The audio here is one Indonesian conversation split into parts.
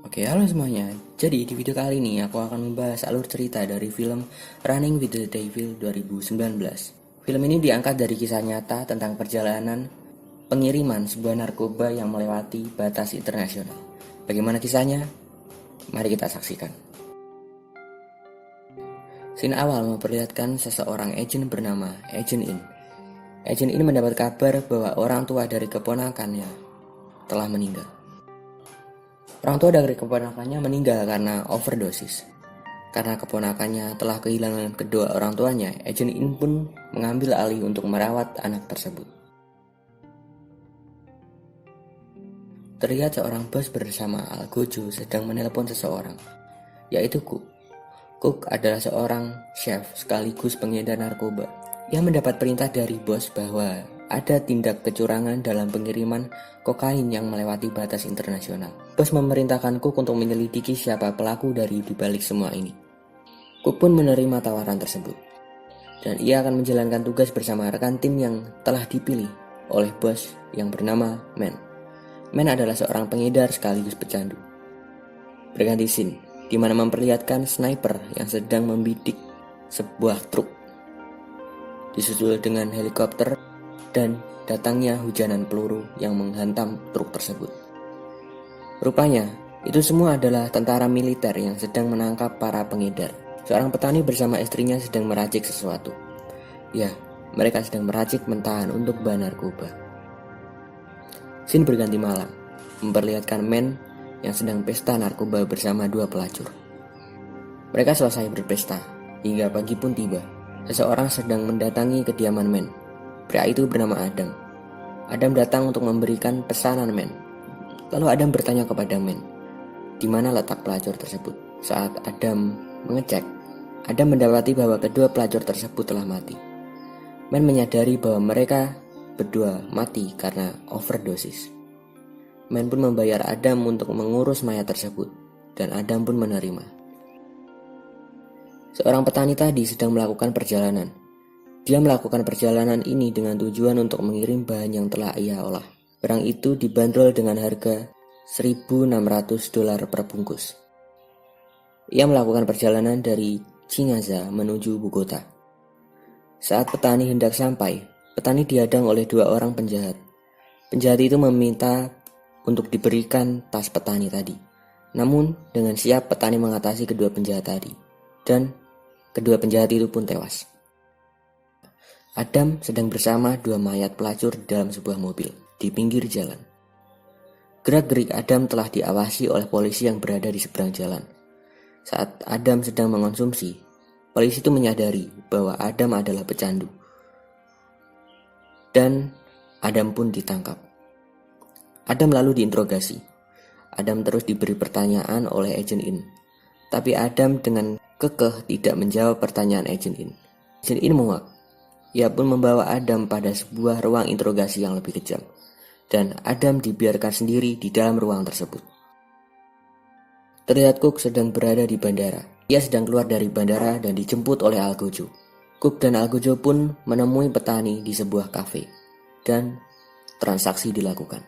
Oke, halo semuanya. Jadi di video kali ini aku akan membahas alur cerita dari film Running with the Devil 2019. Film ini diangkat dari kisah nyata tentang perjalanan pengiriman sebuah narkoba yang melewati batas internasional. Bagaimana kisahnya? Mari kita saksikan. Scene awal memperlihatkan seseorang agen bernama Agent In. Agent In mendapat kabar bahwa orang tua dari keponakannya telah meninggal. Orang tua dari keponakannya meninggal karena overdosis. Karena keponakannya telah kehilangan kedua orang tuanya, Agent In pun mengambil alih untuk merawat anak tersebut. Terlihat seorang bos bersama Al Gojo sedang menelpon seseorang, yaitu Cook. Cook adalah seorang chef sekaligus pengedar narkoba. Ia mendapat perintah dari bos bahwa ada tindak kecurangan dalam pengiriman kokain yang melewati batas internasional. Bos memerintahkan Cook untuk menyelidiki siapa pelaku dari dibalik semua ini. Cook pun menerima tawaran tersebut, dan ia akan menjalankan tugas bersama rekan tim yang telah dipilih oleh bos yang bernama Man. Man adalah seorang pengedar sekaligus pecandu. Berganti scene, di mana memperlihatkan sniper yang sedang membidik sebuah truk, disusul dengan helikopter dan datangnya hujanan peluru yang menghantam truk tersebut. Rupanya, itu semua adalah tentara militer yang sedang menangkap para pengedar. Seorang petani bersama istrinya sedang meracik sesuatu. Ya, mereka sedang meracik mentahan untuk bahan narkoba. Scene berganti malam, memperlihatkan Man yang sedang pesta narkoba bersama dua pelacur. Mereka selesai berpesta, hingga pagi pun tiba. Seseorang sedang mendatangi kediaman Man. Pria itu bernama Adam. Adam datang untuk memberikan pesanan Man. Lalu Adam bertanya kepada Man, di mana letak pelacur tersebut. Saat Adam mengecek, Adam mendapati bahwa kedua pelacur tersebut telah mati. Man menyadari bahwa mereka berdua mati karena overdosis. Man pun membayar Adam untuk mengurus mayat tersebut, dan Adam pun menerima. Seorang petani tadi sedang melakukan perjalanan. Dia melakukan perjalanan ini dengan tujuan untuk mengirim bahan yang telah ia olah. Barang itu dibanderol dengan harga $1.600 per bungkus. Ia melakukan perjalanan dari Chingaza menuju Bogota. Saat petani hendak sampai, petani dihadang oleh dua orang penjahat. Penjahat itu meminta untuk diberikan tas petani tadi. Namun, dengan siap petani mengatasi kedua penjahat tadi. Dan kedua penjahat itu pun tewas. Adam sedang bersama dua mayat pelacur di dalam sebuah mobil di pinggir jalan. Gerak-gerik Adam telah diawasi oleh polisi yang berada di seberang jalan. Saat Adam sedang mengonsumsi, polisi itu menyadari bahwa Adam adalah pecandu. Dan Adam pun ditangkap. Adam lalu diinterogasi. Adam terus diberi pertanyaan oleh Agent In. Tapi Adam dengan kekeh tidak menjawab pertanyaan Agent In. Agent In menguak. Ia pun membawa Adam pada sebuah ruang interogasi yang lebih kejam. Dan Adam dibiarkan sendiri di dalam ruang tersebut. Terlihat Cook sedang berada di bandara. Ia sedang keluar dari bandara dan dijemput oleh Al Gojo. Cook dan Al Gojo pun menemui petani di sebuah kafe. Dan transaksi dilakukan.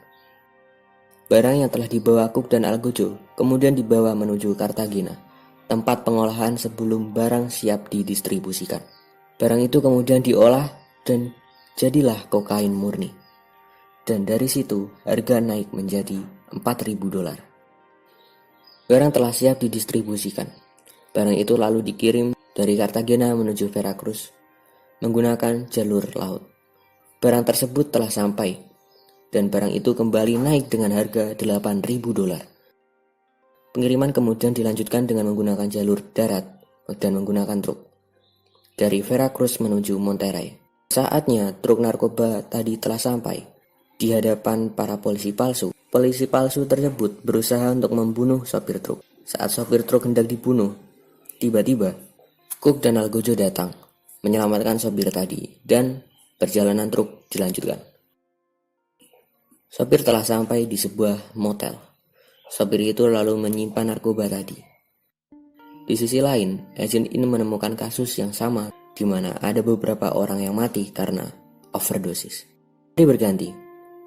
Barang yang telah dibawa Cook dan Al Gojo kemudian dibawa menuju Cartagena, tempat pengolahan sebelum barang siap didistribusikan. Barang itu kemudian diolah dan jadilah kokain murni. Dan dari situ harga naik menjadi $4.000. Barang telah siap didistribusikan. Barang itu lalu dikirim dari Cartagena menuju Veracruz menggunakan jalur laut. Barang tersebut telah sampai dan barang itu kembali naik dengan harga $8.000. Pengiriman kemudian dilanjutkan dengan menggunakan jalur darat dan menggunakan truk dari Veracruz menuju Monterrey. Saatnya truk narkoba tadi telah sampai di hadapan para polisi palsu. Polisi palsu tersebut berusaha untuk membunuh sopir truk. Saat sopir truk hendak dibunuh, tiba-tiba Cook dan Al Gojo datang menyelamatkan sopir tadi dan perjalanan truk dilanjutkan. Sopir telah sampai di sebuah motel. Sopir itu lalu menyimpan narkoba tadi. Di sisi lain, Agent In menemukan kasus yang sama di mana ada beberapa orang yang mati karena overdosis. Hari berganti,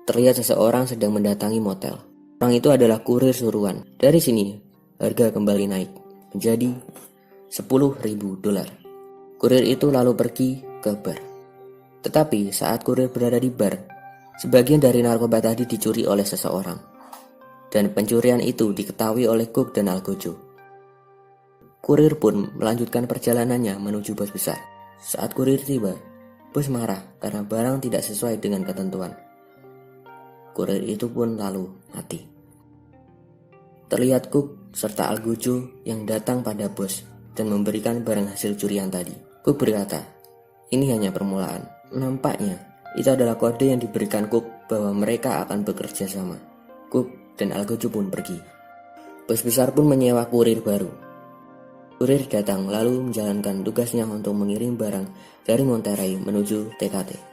terlihat seseorang sedang mendatangi motel. Orang itu adalah kurir suruhan. Dari sini, harga kembali naik menjadi $10.000. Kurir itu lalu pergi ke bar. Tetapi saat kurir berada di bar, sebagian dari narkoba tadi dicuri oleh seseorang. Dan pencurian itu diketahui oleh Cook dan Algojo. Kurir pun melanjutkan perjalanannya menuju bos besar. Saat kurir tiba, bos marah karena barang tidak sesuai dengan ketentuan. Kurir itu pun lalu mati. Terlihat Cook serta Algojo yang datang pada bos dan memberikan barang hasil curian tadi. Cook berkata, ini hanya permulaan. Nampaknya itu adalah kode yang diberikan Cook bahwa mereka akan bekerja sama. Cook dan Algojo pun pergi. Bos besar pun menyewa kurir baru. Kurir datang lalu menjalankan tugasnya untuk mengirim barang dari Monterey menuju TKT.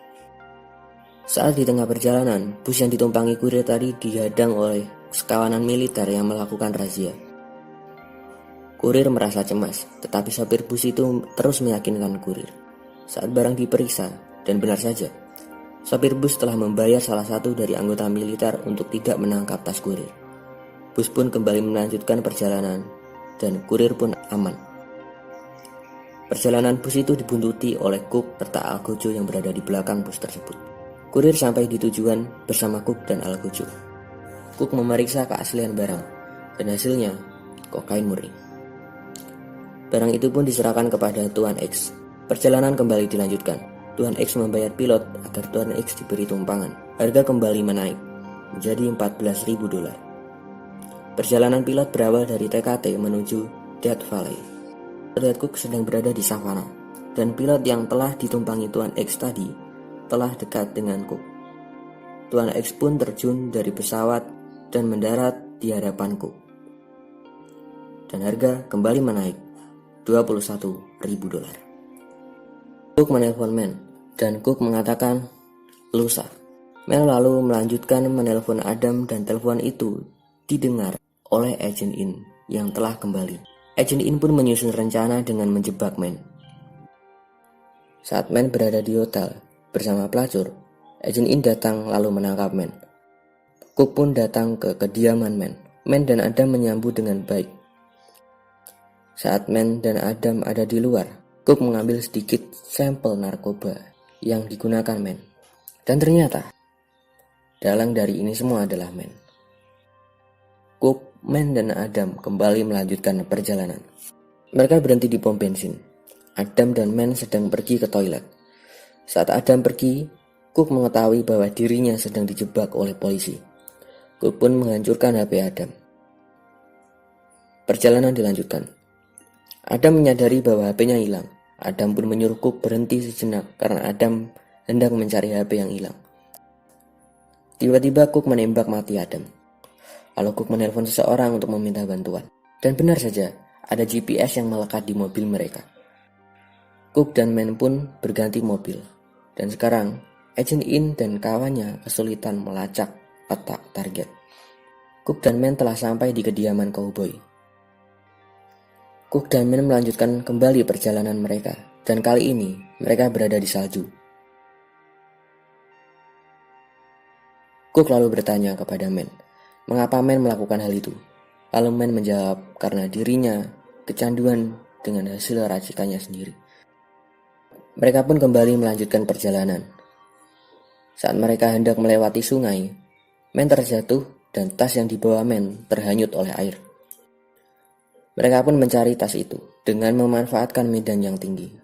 Saat di tengah perjalanan, bus yang ditumpangi kurir tadi dihadang oleh sekawanan militer yang melakukan razia. Kurir merasa cemas, tetapi sopir bus itu terus meyakinkan kurir. Saat barang diperiksa, dan benar saja, sopir bus telah membayar salah satu dari anggota militer untuk tidak menangkap tas kurir. Bus pun kembali melanjutkan perjalanan, dan kurir pun aman. Perjalanan bus itu dibuntuti oleh Cook serta Algojo yang berada di belakang bus tersebut. Kurir sampai di tujuan bersama Cook dan Algojo. Cook memeriksa keaslian barang, dan hasilnya kokain murni. Barang itu pun diserahkan kepada Tuan X. Perjalanan kembali dilanjutkan. Tuan X membayar pilot agar Tuan X diberi tumpangan. Harga kembali menaik menjadi $14.000. Perjalanan pilot berawal dari TKT menuju Death Valley. Terlihat Cook sedang berada di savana, dan pilot yang telah ditumpangi Tuan X tadi telah dekat dengan Cook. Tuan X pun terjun dari pesawat dan mendarat di hadapan Cook. Dan harga kembali menaik $21.000. Cook menelpon Men, dan Cook mengatakan lusa. Mel lalu melanjutkan menelpon Adam dan telepon itu didengar oleh Agent In yang telah kembali. Agent In pun menyusun rencana dengan menjebak Men. Saat Men berada di hotel bersama pelacur, Agent In datang lalu menangkap Men. Cook pun datang ke kediaman Men. Men dan Adam menyambut dengan baik. Saat Men dan Adam ada di luar, Cook mengambil sedikit sampel narkoba yang digunakan Men. Dan ternyata, dalang dari ini semua adalah Men. Cook, Men, dan Adam kembali melanjutkan perjalanan. Mereka berhenti di pom bensin. Adam dan Men sedang pergi ke toilet. Saat Adam pergi, Cook mengetahui bahwa dirinya sedang dijebak oleh polisi. Cook pun menghancurkan HP Adam. Perjalanan dilanjutkan. Adam menyadari bahwa HP-nya hilang. Adam pun menyuruh Cook berhenti sejenak karena Adam hendak mencari HP yang hilang. Tiba-tiba Cook menembak mati Adam. Lalu Cook menelpon seseorang untuk meminta bantuan. Dan benar saja, ada GPS yang melekat di mobil mereka. Cook dan Men pun berganti mobil. Dan sekarang, Agent In dan kawannya kesulitan melacak peta target. Cook dan Men telah sampai di kediaman cowboy. Cook dan Men melanjutkan kembali perjalanan mereka, dan kali ini mereka berada di salju. Cook lalu bertanya kepada Men, mengapa Men melakukan hal itu? Lalu Men menjawab karena dirinya kecanduan dengan hasil racikannya sendiri. Mereka pun kembali melanjutkan perjalanan. Saat mereka hendak melewati sungai, Men terjatuh dan tas yang dibawa Men terhanyut oleh air. Mereka pun mencari tas itu dengan memanfaatkan medan yang tinggi.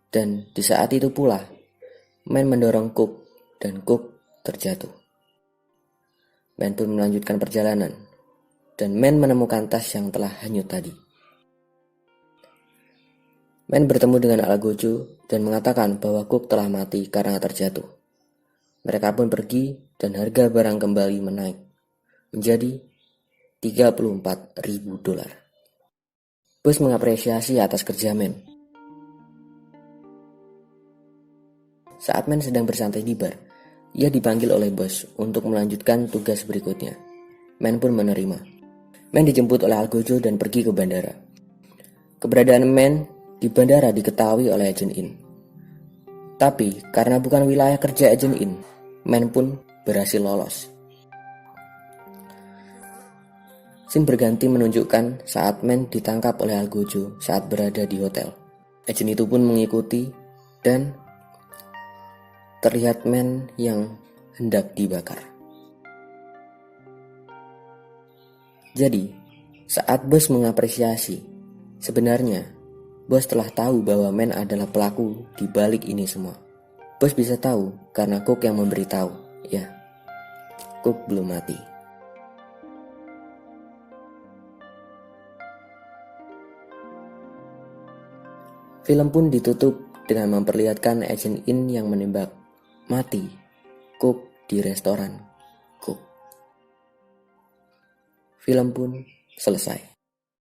Dan di saat itu pula, Men mendorong Cook dan Cook terjatuh. Men pun melanjutkan perjalanan, dan Men menemukan tas yang telah hanyut tadi. Men bertemu dengan Algojo dan mengatakan bahwa Cook telah mati karena terjatuh. Mereka pun pergi dan harga barang kembali menaik menjadi $34.000. Bos mengapresiasi atas kerja Men. Saat Men sedang bersantai di bar, ia dipanggil oleh bos untuk melanjutkan tugas berikutnya. Men pun menerima. Men dijemput oleh Algojo dan pergi ke bandara. Keberadaan Men di bandara diketahui oleh Agent In. Tapi karena bukan wilayah kerja Agent In, Men pun berhasil lolos. Scene berganti menunjukkan saat Man ditangkap oleh Al Gojo saat berada di hotel. Agent itu pun mengikuti dan terlihat Man yang hendak dibakar. Jadi, saat bos mengapresiasi, sebenarnya bos telah tahu bahwa Man adalah pelaku di balik ini semua. Bos bisa tahu karena Cook yang memberitahu. Ya, Cook belum mati. Film pun ditutup dengan memperlihatkan Agent In yang menembak mati Cook di restoran Cook. Film pun selesai.